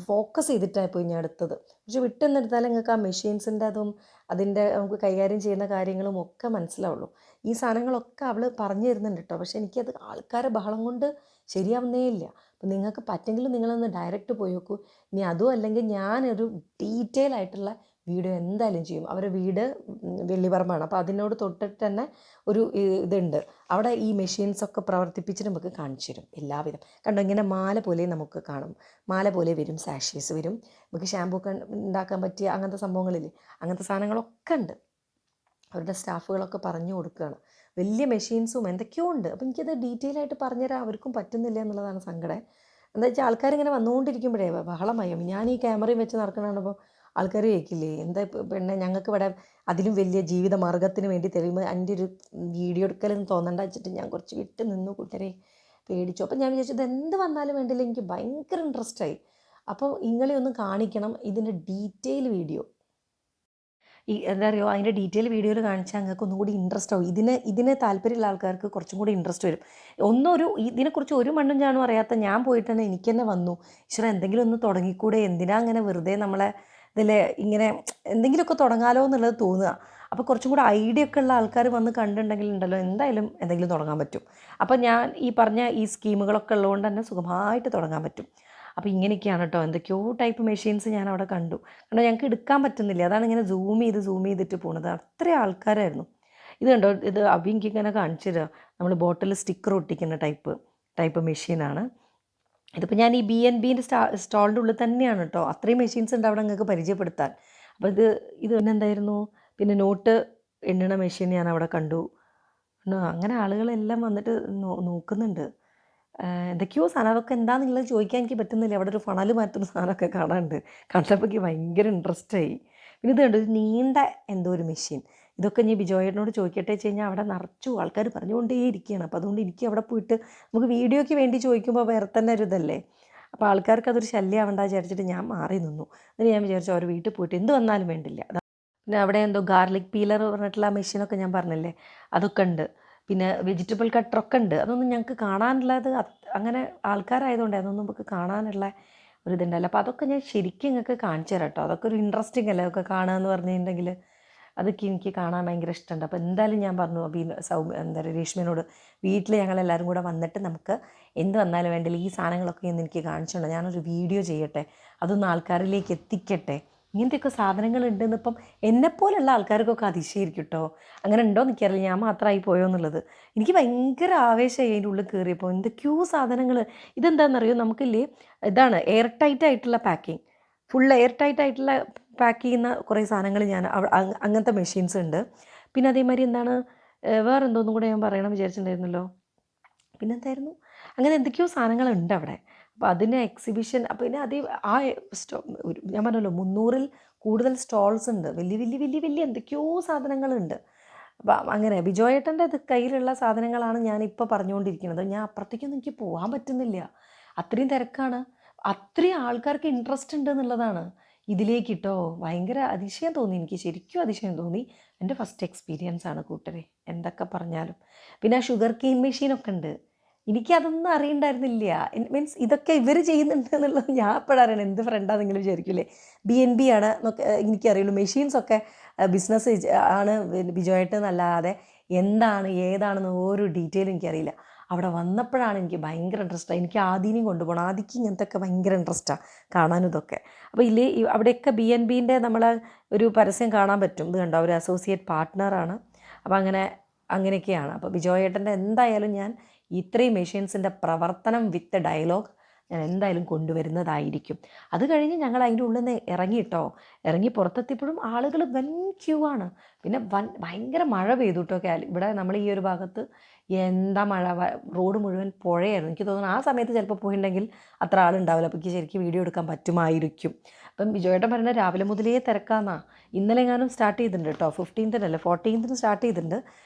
ഫോക്കസ് ചെയ്തിട്ടായി പോയി ഞാൻ എടുത്തത്. പക്ഷെ വിട്ട് നിന്നെടുത്താൽ നിങ്ങൾക്ക് ആ മെഷീൻസിൻ്റെ അതും അതിൻ്റെ നമുക്ക് കൈകാര്യം ചെയ്യുന്ന കാര്യങ്ങളും ഒക്കെ മനസ്സിലാവുള്ളൂ. ഈ സാധനങ്ങളൊക്കെ അവൾ പറഞ്ഞു തരുന്നുണ്ട് കേട്ടോ, പക്ഷെ എനിക്കത് ആൾക്കാരെ ബഹളം കൊണ്ട് ശരിയാവുന്നേ ഇല്ല. അപ്പം നിങ്ങൾക്ക് പറ്റെങ്കിലും നിങ്ങളൊന്ന് ഡയറക്റ്റ് പോയി നോക്കൂ. ഇനി അതും അല്ലെങ്കിൽ ഞാനൊരു ഡീറ്റെയിൽ ആയിട്ടുള്ള വീഡിയോ എന്തായാലും ചെയ്യും. അവരുടെ വീട് വെള്ളിപറമ്പാണ്, അപ്പോൾ അതിനോട് തൊട്ടിട്ട് തന്നെ ഒരു ഇതുണ്ട്, അവിടെ ഈ മെഷീൻസൊക്കെ പ്രവർത്തിപ്പിച്ചിട്ട് നമുക്ക് കാണിച്ചു തരും എല്ലാവിധം. കണ്ടോ ഇങ്ങനെ മാല പോലെ നമുക്ക് കാണും, മാല പോലെ വരും, സാഷീസ് വരും, നമുക്ക് ഷാമ്പൂ ഒക്കെ ഉണ്ടാക്കാൻ പറ്റിയ അങ്ങനത്തെ സംഭവങ്ങളില്ലേ, അങ്ങനത്തെ സാധനങ്ങളൊക്കെ ഉണ്ട്. അവരുടെ സ്റ്റാഫുകളൊക്കെ പറഞ്ഞു കൊടുക്കുകയാണ്. വലിയ മെഷീൻസും എന്തൊക്കെയോ ഉണ്ട്. അപ്പോൾ എനിക്കത് ഡീറ്റെയിൽ ആയിട്ട് പറഞ്ഞുതരാൻ അവർക്കും പറ്റുന്നില്ല എന്നുള്ളതാണ് സങ്കടം. എന്താ വെച്ചാൽ ആൾക്കാരിങ്ങനെ വന്നുകൊണ്ടിരിക്കുമ്പോഴേ ബഹളമായി. ഞാൻ ഈ ക്യാമറയും വെച്ച് നടക്കണപ്പോൾ ആൾക്കാർ കേൾക്കില്ലേ, എന്താ പിന്നെ ഞങ്ങൾക്ക് ഇവിടെ അതിലും വലിയ ജീവിത മാർഗ്ഗത്തിന് വേണ്ടി തരുമ്പോൾ എൻ്റെ ഒരു വീഡിയോ എടുക്കലെന്ന് തോന്നണ്ട വെച്ചിട്ട് ഞാൻ കുറച്ച് വിട്ട് നിന്നു, കൂട്ടരെ പേടിച്ചു. അപ്പോൾ ഞാൻ വിചാരിച്ചത് എന്ത് വന്നാലും വേണ്ടില്ല, എനിക്ക് ഭയങ്കര ഇൻട്രസ്റ്റായി. അപ്പോൾ ഇങ്ങളെ ഒന്ന് കാണിക്കണം ഇതിൻ്റെ ഡീറ്റെയിൽ വീഡിയോ. എന്താ പറയുക, അതിൻ്റെ ഡീറ്റെയിൽ വീഡിയോയിൽ കാണിച്ചാൽ നിങ്ങൾക്ക് ഒന്നും കൂടി ഇൻട്രസ്റ്റ് ആവും. ഇതിന് താല്പര്യമുള്ള ആൾക്കാർക്ക് കുറച്ചും കൂടി ഇൻട്രസ്റ്റ് വരും. ഇതിനെക്കുറിച്ച് ഒരു മണ്ണും ചാണും അറിയാത്ത ഞാൻ പോയിട്ട് തന്നെ എനിക്ക് തന്നെ വന്നു, ഈശ്വര എന്തെങ്കിലും ഒന്ന് തുടങ്ങിക്കൂടെ, എന്തിനാ അങ്ങനെ വെറുതെ നമ്മളെ ഇതിൽ ഇങ്ങനെ എന്തെങ്കിലുമൊക്കെ തുടങ്ങാലോ എന്നുള്ളത് തോന്നുക. അപ്പോൾ കുറച്ചും കൂടി ഐഡിയ ഒക്കെ ഉള്ള ആൾക്കാർ വന്ന് കണ്ടിട്ടുണ്ടെങ്കിൽ ഉണ്ടല്ലോ എന്തായാലും എന്തെങ്കിലും തുടങ്ങാൻ പറ്റും. അപ്പോൾ ഞാൻ ഈ പറഞ്ഞ ഈ സ്കീമുകളൊക്കെ ഉള്ളതുകൊണ്ട് തന്നെ സുഖമായിട്ട് തുടങ്ങാൻ പറ്റും. അപ്പോൾ ഇങ്ങനെയൊക്കെയാണ് കേട്ടോ, എന്തൊക്കെയോ ടൈപ്പ് മെഷീൻസ് ഞാൻ അവിടെ കണ്ടു. കാരണം ഞങ്ങൾക്ക് എടുക്കാൻ പറ്റുന്നില്ല, അതാണ് ഇങ്ങനെ സൂം ചെയ്തിട്ട് പോണത്, അത്രയും ആൾക്കാരായിരുന്നു. ഇത് കണ്ടോ, ഇത് അവിങ്കിങ്ങനെ കാണിച്ചു തരാം, നമ്മൾ ബോട്ടിൽ സ്റ്റിക്കർ ഒട്ടിക്കുന്ന ടൈപ്പ് മെഷീനാണ്. ഇതിപ്പോൾ ഞാൻ ഈ BNBൻ്റെ സ്റ്റോളിൻ്റെ ഉള്ളിൽ തന്നെയാണ് കേട്ടോ. അത്രയും മെഷീൻസ് ഉണ്ട് അവിടെ നിങ്ങൾക്ക് പരിചയപ്പെടുത്താൻ. അപ്പോൾ ഇത് പിന്നെ എന്തായിരുന്നു, പിന്നെ നോട്ട് എണ്ണണ മെഷീൻ ഞാൻ അവിടെ കണ്ടു. അങ്ങനെ ആളുകളെല്ലാം വന്നിട്ട് നോക്കുന്നുണ്ട്. എന്തൊക്കെയോ സാധനം, അതൊക്കെ എന്താണെന്നുള്ളത് ചോദിക്കാൻ എനിക്ക് പറ്റുന്നില്ല. അവിടെ ഒരു ഫണൽ മാറ്റുന്ന സാധനമൊക്കെ കാണാനുണ്ട്. കണ്ടപ്പോൾ എനിക്ക് ഭയങ്കര ഇൻട്രസ്റ്റായി. പിന്നെ ഇത് കണ്ടു, ഒരു നീണ്ട എന്തോ ഒരു മെഷീൻ. ഇതൊക്കെ ഞാൻ ബിജോയേട്ടനോട് ചോദിക്കട്ടെ വെച്ച് കഴിഞ്ഞാൽ അവിടെ നിറച്ചു ആൾക്കാർ പറഞ്ഞുകൊണ്ടേയിരിക്കുകയാണ്. അപ്പോൾ അതുകൊണ്ട് എനിക്ക് അവിടെ പോയിട്ട് നമുക്ക് വീഡിയോയ്ക്ക് വേണ്ടി ചോദിക്കുമ്പോൾ വേറെ തന്നെ ഒരു ഇതല്ലേ. അപ്പോൾ ആൾക്കാർക്ക് അതൊരു ശല്യം ആവണ്ട വിചാരിച്ചിട്ട് ഞാൻ മാറി നിന്നു. എന്നിട്ട് ഞാൻ വിചാരിച്ചു അവർ വീട്ടിൽ പോയിട്ട് എന്ത് വന്നാലും വേണ്ടില്ല. പിന്നെ അവിടെ എന്തോ ഗാർലിക് പീലർ പറഞ്ഞിട്ടുള്ള ആ മെഷീനൊക്കെ ഞാൻ പറഞ്ഞില്ലേ, അതൊക്കെ ഉണ്ട്. പിന്നെ വെജിറ്റബിൾ കട്ടറൊക്കെ ഉണ്ട്. അതൊന്നും ഞങ്ങൾക്ക് കാണാനുള്ളത് അങ്ങനെ ആൾക്കാരായതുകൊണ്ട് അതൊന്നും നമുക്ക് കാണാനുള്ള ഒരു ഇതുണ്ടല്ലോ. അപ്പോൾ അതൊക്കെ ഞാൻ ശരിക്കും നിങ്ങൾക്ക് കാണിച്ചു തരാം കേട്ടോ. അതൊക്കെ ഒരു ഇൻട്രസ്റ്റിംഗ് അല്ലേ അതൊക്കെ കാണുക എന്ന് പറഞ്ഞിട്ടുണ്ടെങ്കിൽ. അതൊക്കെ എനിക്ക് കാണാൻ ഭയങ്കര ഇഷ്ടമുണ്ട്. അപ്പോൾ എന്തായാലും ഞാൻ പറഞ്ഞു എന്താ പറയുക രേഷ്മേനോട്, വീട്ടിൽ ഞങ്ങളെല്ലാവരും കൂടെ വന്നിട്ട് നമുക്ക് എന്ത് വന്നാലും വേണ്ടില്ല ഈ സാധനങ്ങളൊക്കെ ഒന്ന് എനിക്ക് കാണിച്ചിട്ടുണ്ട്, ഞാനൊരു വീഡിയോ ചെയ്യട്ടെ, അതൊന്ന് ആൾക്കാരിലേക്ക് എത്തിക്കട്ടെ. ഇങ്ങനത്തെയൊക്കെ സാധനങ്ങൾ ഉണ്ടെന്ന് ഇപ്പം എന്നെപ്പോലുള്ള ആൾക്കാർക്കൊക്കെ അതിശയായിരിക്കും കേട്ടോ. അങ്ങനെ ഉണ്ടോ എന്ന് എനിക്കറിയില്ല, ഞാൻ മാത്രമായി പോയോ എന്നുള്ളത്. എനിക്ക് ഭയങ്കര ആവേശമായി അതിൻ്റെ ഉള്ളിൽ കയറിയപ്പോൾ. എന്തൊക്കെയോ സാധനങ്ങൾ. ഇതെന്താണെന്നറിയോ, നമുക്കില്ലേ ഇതാണ് എയർ ടൈറ്റ് ആയിട്ടുള്ള പാക്കിങ്, ഫുൾ എയർ ടൈറ്റ് ആയിട്ടുള്ള പാക്ക് ചെയ്യുന്ന കുറേ സാധനങ്ങൾ ഞാൻ അങ്ങനത്തെ മെഷീൻസ് ഉണ്ട്. പിന്നെ അതേമാതിരി എന്താണ് വേറെ എന്തോന്നും കൂടെ ഞാൻ പറയണം വിചാരിച്ചിട്ടുണ്ടായിരുന്നല്ലോ. പിന്നെന്തായിരുന്നു, അങ്ങനെ എന്തൊക്കെയോ സാധനങ്ങളുണ്ട് അവിടെ. അപ്പോൾ അതിന് എക്സിബിഷൻ. അപ്പോൾ പിന്നെ ആ ഞാൻ പറഞ്ഞല്ലോ 300-ൽ കൂടുതൽ സ്റ്റോൾസ് ഉണ്ട്. വലിയ വലിയ വലിയ വലിയ എന്തൊക്കെയോ സാധനങ്ങളുണ്ട്. അപ്പം അങ്ങനെ ബിജോയേട്ടൻ്റെ കയ്യിലുള്ള സാധനങ്ങളാണ് ഞാനിപ്പോൾ പറഞ്ഞുകൊണ്ടിരിക്കുന്നത്. ഞാൻ അപ്പുറത്തേക്കൊന്നും എനിക്ക് പോകാൻ പറ്റുന്നില്ല, അത്രയും തിരക്കാണ്. അത്രയും ആൾക്കാർക്ക് ഇൻട്രസ്റ്റ് ഉണ്ട് എന്നുള്ളതാണ് ഇതിലേക്ക് കേട്ടോ. ഭയങ്കര അതിശയം തോന്നി എനിക്ക്, ശരിക്കും അതിശയം തോന്നി. എൻ്റെ ഫസ്റ്റ് എക്സ്പീരിയൻസ് ആണ് കൂട്ടരെ, എന്തൊക്കെ പറഞ്ഞാലും. പിന്നെ ആ ഷുഗർ കെയിൻ മെഷീനൊക്കെ ഉണ്ട്. എനിക്കതൊന്നും അറിയണ്ടായിരുന്നില്ല. മീൻസ് ഇതൊക്കെ ഇവർ ചെയ്യുന്നുണ്ട് എന്നുള്ളത് ഞാൻ എപ്പോഴാണ് അറിയണം. എന്ത് ഫ്രണ്ടാണെന്നെങ്കിലും വിചാരിക്കില്ലേ. BNB ആണ് എന്നൊക്കെ എനിക്കറിയുള്ളൂ. മെഷീൻസൊക്കെ ബിസിനസ് ആണ് ബിജോയായിട്ട് എന്നല്ലാതെ എന്താണ് ഏതാണെന്ന് ഒരു ഡീറ്റെയിലും എനിക്കറിയില്ല. അവിടെ വന്നപ്പോഴാണ് എനിക്ക് ഭയങ്കര ഇൻട്രസ്റ്റാണ്. എനിക്ക് ആദീനെയും കൊണ്ടുപോകണം. ആദിക്ക് ഇങ്ങനത്തെയൊക്കെ ഭയങ്കര ഇൻട്രസ്റ്റാണ് കാണാനും ഇതൊക്കെ. അപ്പോൾ അവിടെയൊക്കെ BNBൻ്റെ നമ്മളെ ഒരു പരസ്യം കാണാൻ പറ്റും. ഇത് കണ്ടോ, അവർ അസോസിയേറ്റ് പാർട്ട്ണറാണ്. അപ്പോൾ അങ്ങനെയൊക്കെയാണ്. അപ്പോൾ ബിജോയേട്ടൻ്റെ എന്തായാലും ഞാൻ ഇത്രയും മെഷീൻസിൻ്റെ പ്രവർത്തനം വിത്ത് ഡയലോഗ് ഞാൻ എന്തായാലും കൊണ്ടുവരുന്നതായിരിക്കും. അത് കഴിഞ്ഞ് ഞങ്ങൾ അതിൻ്റെ ഉള്ളിൽ നിന്ന് ഇറങ്ങിയിട്ടോ. ഇറങ്ങി പുറത്തെത്തിയപ്പോഴും ആളുകൾ വൻ ക്യൂ ആണ്. പിന്നെ ഭയങ്കര മഴ പെയ്തു കേട്ടോ. ഇവിടെ നമ്മൾ ഈ ഒരു ഭാഗത്ത് എന്താ മഴ, റോഡ് മുഴുവൻ പുഴയായിരുന്നു. എനിക്ക് തോന്നുന്നു ആ സമയത്ത് ചിലപ്പോൾ പോയിട്ടുണ്ടെങ്കിൽ അത്ര ആളുണ്ടാവില്ല. അപ്പോൾ എനിക്ക് ശരിക്കും വീഡിയോ എടുക്കാൻ പറ്റുമായിരിക്കും. അപ്പം ബിജോയേട്ടൻ പറയുന്നത് രാവിലെ മുതലേ തിരക്കാന്നാ. ഇന്നലെ എങ്ങാനും സ്റ്റാർട്ട് ചെയ്തിട്ടുണ്ട് കേട്ടോ. 15-നല്ലേ 14-ന് സ്റ്റാർട്ട് ചെയ്തിട്ടുണ്ട്.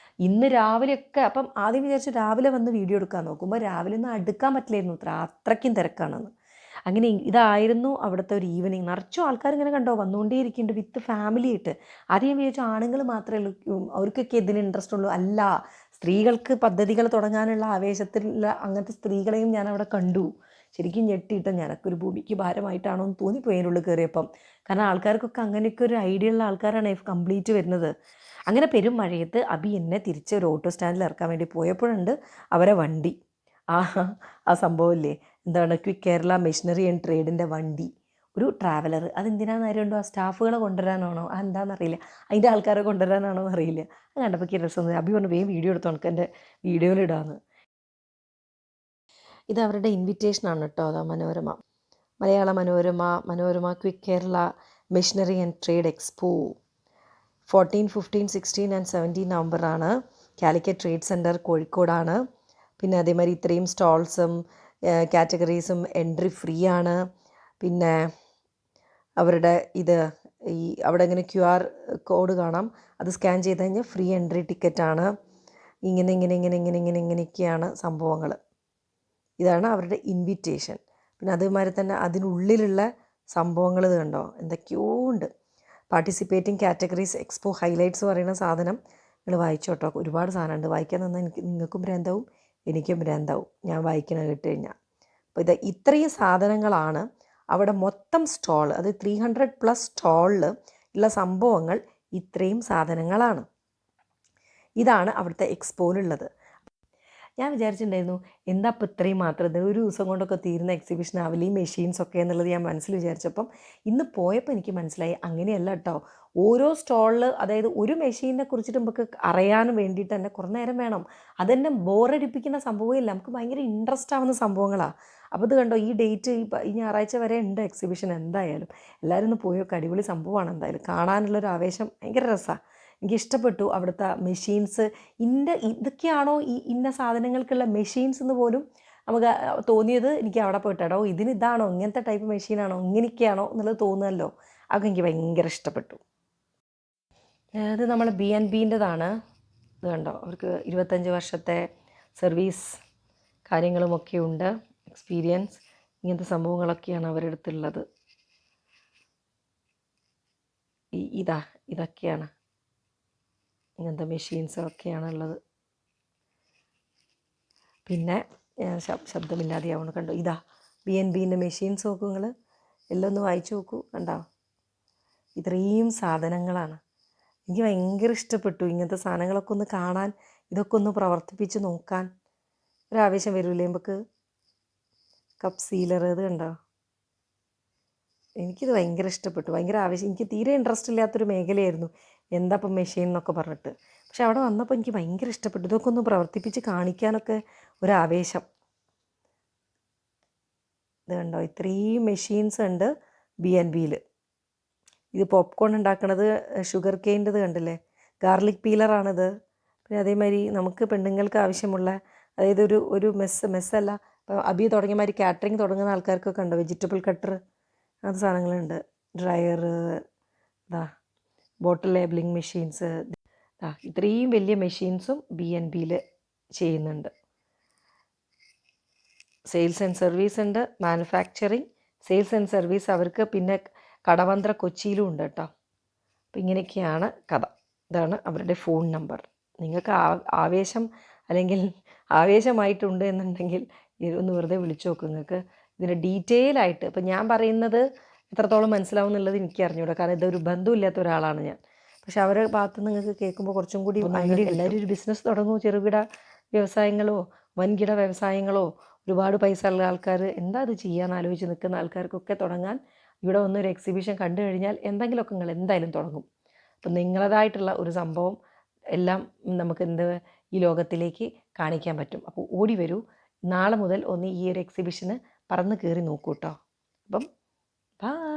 ഇന്ന് രാവിലെയൊക്കെ. അപ്പം ആദ്യം വിചാരിച്ചു രാവിലെ വന്ന് വീഡിയോ എടുക്കാൻ നോക്കുമ്പോൾ രാവിലെ ഒന്നും അടുക്കാൻ പറ്റില്ലായിരുന്നു, അത്രയ്ക്കും തിരക്കാണെന്ന്. അങ്ങനെ ഇതായിരുന്നു അവിടുത്തെ ഒരു ഈവനിങ്. നിറച്ചും ആൾക്കാർ ഇങ്ങനെ കണ്ടോ വന്നുകൊണ്ടേയിരിക്കുന്നുണ്ട് വിത്ത് ഫാമിലി ആയിട്ട്. ആദ്യം ഞാൻ വിചാരിച്ചു ആണുങ്ങൾ മാത്രമേ ഉള്ളൂ, അവർക്കൊക്കെ ഇതിന് ഇൻട്രസ്റ്റ് ഉള്ളൂ. അല്ല, സ്ത്രീകൾക്ക് പദ്ധതികൾ തുടങ്ങാനുള്ള ആവേശത്തിലുള്ള അങ്ങനത്തെ സ്ത്രീകളെയും ഞാൻ അവിടെ കണ്ടു. ശരിക്കും ഞെട്ടിയിട്ട് ഞാനൊക്കെ ഒരു ഭൂമിക്ക് ഭാരമായിട്ടാണോ എന്ന് തോന്നിപ്പോയി അതിനുള്ളിൽ കയറിയപ്പം. കാരണം ആൾക്കാർക്കൊക്കെ അങ്ങനെയൊക്കെ ഒരു ഐഡിയ ഉള്ള ആൾക്കാരാണ് കംപ്ലീറ്റ് വരുന്നത്. അങ്ങനെ പെരും മഴയത്ത് അബി എന്നെ തിരിച്ച് ഒരു ഓട്ടോ സ്റ്റാൻഡിൽ ഇറക്കാൻ വേണ്ടി പോയപ്പോഴുണ്ട് അവരെ വണ്ടി. ആ സംഭവമില്ലേ, എന്താണ് ക്വിക്ക് കേരള മെഷീനറി ആൻഡ് ട്രേഡിൻ്റെ വണ്ടി, ഒരു ട്രാവലർ. അതെന്തിനാണെന്ന് അറിയണ്ടോ? ആ സ്റ്റാഫുകളെ കൊണ്ടുവരാനാണോ എന്താണെന്നറിയില്ല, അതിൻ്റെ ആൾക്കാരെ കൊണ്ടുവരാനാണോ എന്നറിയില്ല. അത് കണ്ടപ്പോൾ രസം. അബി പറഞ്ഞു വേഗം വീഡിയോ എടുത്തു, നമുക്ക് എൻ്റെ വീഡിയോയിലിടാമെന്ന്. ഇത് അവരുടെ ഇൻവിറ്റേഷനാണ് കേട്ടോ. അതാ Manorama, Malayala Manorama quick Kerala machinery and trade expo 14, 15, 16 and 17 നവംബറാണ്. കാലിക്കറ്റ് ട്രേഡ് സെൻറ്റർ കോഴിക്കോടാണ്. പിന്നെ അതേമാതിരി ഇത്രയും സ്റ്റോൾസും കാറ്റഗറീസും എൻട്രി ഫ്രീ ആണ്. പിന്നെ അവരുടെ അവിടെ ഇങ്ങനെ QR കോഡ് കാണാം, അത് സ്കാൻ ചെയ്ത് കഴിഞ്ഞാൽ ഫ്രീ എൻട്രി ടിക്കറ്റാണ്. ഇങ്ങനെയൊക്കെയാണ് സംഭവങ്ങൾ. ഇതാണ് അവരുടെ ഇൻവിറ്റേഷൻ. പിന്നെ അതേമാതിരി തന്നെ അതിനുള്ളിലുള്ള സംഭവങ്ങൾ ഇത് കണ്ടോ, എന്തൊക്കെയോ ഉണ്ട്. പാർട്ടിസിപ്പേറ്റിംഗ് കാറ്റഗറീസ് എക്സ്പോ ഹൈലൈറ്റ്സ് പറയുന്ന സാധനം നിങ്ങൾ വായിച്ചോട്ടോ. ഒരുപാട് സാധനമുണ്ട്. വായിക്കാൻ തന്നാൽ നിങ്ങൾക്കും ഭ്രാന്താവും എനിക്കും ഭ്രാന്താവും ഞാൻ വായിക്കണത് കേട്ട് കഴിഞ്ഞാൽ. അപ്പോൾ ഇത്രയും സാധനങ്ങളാണ് അവിടെ മൊത്തം സ്റ്റോൾ. അത് 300+ സ്റ്റോളിൽ ഉള്ള സംഭവങ്ങൾ ഇത്രയും സാധനങ്ങളാണ്. ഇതാണ് അവിടുത്തെ എക്സ്പോയിലുള്ളത്. ഞാൻ വിചാരിച്ചിട്ടുണ്ടായിരുന്നു എന്താ ഇപ്പോൾ ഇത്രയും മാത്രം, ഇത് ഒരു ദിവസം കൊണ്ടൊക്കെ തീരുന്ന എക്സിബിഷൻ ആവില്ല ഈ മെഷീൻസൊക്കെ എന്നുള്ളത് ഞാൻ മനസ്സിൽ വിചാരിച്ചപ്പം ഇന്ന് പോയപ്പോൾ എനിക്ക് മനസ്സിലായി അങ്ങനെയല്ല കേട്ടോ. ഓരോ സ്റ്റോളിൽ, അതായത് ഒരു മെഷീനെ കുറിച്ചിട്ട് നമുക്ക് അറിയാൻ വേണ്ടിയിട്ട് തന്നെ കുറേ നേരം വേണം. അതെന്നെ ബോറടിപ്പിക്കുന്ന സംഭവമില്ല, നമുക്ക് ഭയങ്കര ഇൻട്രസ്റ്റ് ആവുന്ന സംഭവങ്ങളാണ്. അപ്പോൾ ഇത് കണ്ടോ, ഈ ഡേറ്റ് ഈ ഞായറാഴ്ച വരെ ഉണ്ട് എക്സിബിഷൻ. എന്തായാലും എല്ലാവരും ഒന്ന് പോയൊക്കെ, അടിപൊളി സംഭവമാണ്. എന്തായാലും കാണാനുള്ളൊരു ആവേശം ഭയങ്കര രസമാണ്. എനിക്കിഷ്ടപ്പെട്ടു അവിടുത്തെ മെഷീൻസ്. ഇതൊക്കെയാണോ ഇന്ന സാധനങ്ങൾക്കുള്ള മെഷീൻസ് എന്ന് പോലും നമുക്ക് തോന്നിയത് എനിക്ക് അവിടെ പോയിട്ടാടോ. ഇതാണോ, ഇങ്ങനത്തെ ടൈപ്പ് മെഷീനാണോ, ഇങ്ങനെയൊക്കെയാണോ എന്നുള്ളത് തോന്നുമല്ലോ. അതൊക്കെ എനിക്ക് ഭയങ്കര ഇഷ്ടപ്പെട്ടു. ഇത് നമ്മൾ B&Bൻ്റെതാണ്. ഇത് കണ്ടോ, അവർക്ക് 25 വർഷത്തെ സർവീസ് കാര്യങ്ങളുമൊക്കെ ഉണ്ട്, എക്സ്പീരിയൻസ്. ഇങ്ങനത്തെ സംഭവങ്ങളൊക്കെയാണ് അവരുടെ അടുത്തുള്ളത്. ഇതൊക്കെയാണ് ഇങ്ങനത്തെ മെഷീൻസൊക്കെയാണ് ഉള്ളത്. പിന്നെ ശബ്ദമില്ലാതെ ആവണം. കണ്ടോ, B&Bൻ്റെ മെഷീൻസ് നോക്കൂ നിങ്ങൾ. എല്ലാം ഒന്ന് വായിച്ചു നോക്കൂ. കണ്ടോ, ഇത്രയും സാധനങ്ങളാണ്. എനിക്ക് ഭയങ്കര ഇഷ്ടപ്പെട്ടു ഇങ്ങനത്തെ സാധനങ്ങളൊക്കെ ഒന്ന് കാണാൻ, ഇതൊക്കെ ഒന്ന് പ്രവർത്തിപ്പിച്ച് നോക്കാൻ ഒരാവേശം വരില്ലേ നമുക്ക്. കപ്പ് സീലർ, ഇത് കണ്ടോ, എനിക്കിത് ഭയങ്കര ഇഷ്ടപ്പെട്ടു. ഭയങ്കര ആവേശം. എനിക്ക് തീരെ ഇൻട്രസ്റ്റ് ഇല്ലാത്തൊരു മേഖലയായിരുന്നു എന്താ ഇപ്പം മെഷീൻ എന്നൊക്കെ പറഞ്ഞിട്ട്. പക്ഷെ അവിടെ വന്നപ്പോൾ എനിക്ക് ഭയങ്കര ഇഷ്ടപ്പെട്ടു. ഇതൊക്കെ ഒന്ന് പ്രവർത്തിപ്പിച്ച് കാണിക്കാനൊക്കെ ഒരാവേശം. ഇത് കണ്ടോ, ഇത്രയും മെഷീൻസ് ഉണ്ട് B&Bയിൽ. ഇത് പോപ്കോൺ ഉണ്ടാക്കണത് ഷുഗർ കെയിൻ്റെത് കണ്ടില്ലേ, ഗാർലിക് പീലറാണിത്. പിന്നെ അതേമാതിരി നമുക്ക് പെണ്ണുങ്ങൾക്ക് ആവശ്യമുള്ള, അതായത് ഒരു മെസ്സല്ല, ഇപ്പോൾ അബി തുടങ്ങിയ മാതിരി കാറ്ററിങ് തുടങ്ങുന്ന ആൾക്കാർക്കൊക്കെ ഉണ്ട് വെജിറ്റബിൾ കട്ടർ, അങ്ങനത്തെ സാധനങ്ങളുണ്ട്. ഡ്രയർ, ബോട്ടിൽ ലേബിളിംഗ് മെഷീൻസ്. ഇത്രയും വലിയ മെഷീൻസും B&Bയിൽ ചെയ്യുന്നുണ്ട്. സെയിൽസ് ആൻഡ് സർവീസ് ഉണ്ട്, മാനുഫാക്ചറിങ്, സെയിൽസ് ആൻഡ് സർവീസ് അവർക്ക്. പിന്നെ കടവന്ത്ര കൊച്ചിയിലും ഉണ്ട് കേട്ടോ. അപ്പം ഇങ്ങനെയൊക്കെയാണ് കഥ. ഇതാണ് അവരുടെ ഫോൺ നമ്പർ. നിങ്ങൾക്ക് ആവേശം അല്ലെങ്കിൽ ആവേശമായിട്ടുണ്ട് എന്നുണ്ടെങ്കിൽ ഒന്ന് വെറുതെ വിളിച്ചു നോക്കും. നിങ്ങൾക്ക് ഇതിൻ്റെ ഡീറ്റെയിൽ ആയിട്ട് ഇപ്പം ഞാൻ പറയുന്നത് എത്രത്തോളം മനസ്സിലാവും എന്നുള്ളത് എനിക്ക് അറിഞ്ഞൂടാ, കാരണം ഇതൊരു ബന്ധമില്ലാത്ത ഒരാളാണ് ഞാൻ. പക്ഷെ അവരുടെ ഭാഗത്ത് നിങ്ങൾക്ക് കേൾക്കുമ്പോൾ കുറച്ചും കൂടി ഐഡിയ. എല്ലാവരും ഒരു ബിസിനസ് തുടങ്ങുമോ, ചെറുകിട വ്യവസായങ്ങളോ വൻകിട വ്യവസായങ്ങളോ, ഒരുപാട് പൈസ ഉള്ള ആൾക്കാർ എന്താ അത് ചെയ്യാൻ ആലോചിച്ച് നിൽക്കുന്ന ആൾക്കാർക്കൊക്കെ തുടങ്ങാൻ ഇവിടെ വന്നൊരു എക്സിബിഷൻ കണ്ടു കഴിഞ്ഞാൽ എന്തെങ്കിലുമൊക്കെ നിങ്ങൾ എന്തായാലും തുടങ്ങും. അപ്പം നിങ്ങളതായിട്ടുള്ള ഒരു സംഭവം എല്ലാം നമുക്ക് ഈ ലോകത്തിലേക്ക് കാണിക്കാൻ പറ്റും. അപ്പോൾ ഓടി വരൂ, നാളെ മുതൽ ഒന്ന് ഈ ഒരു എക്സിബിഷന് പറന്ന് കയറി നോക്കൂ കേട്ടോ. അപ്പം ബൈ.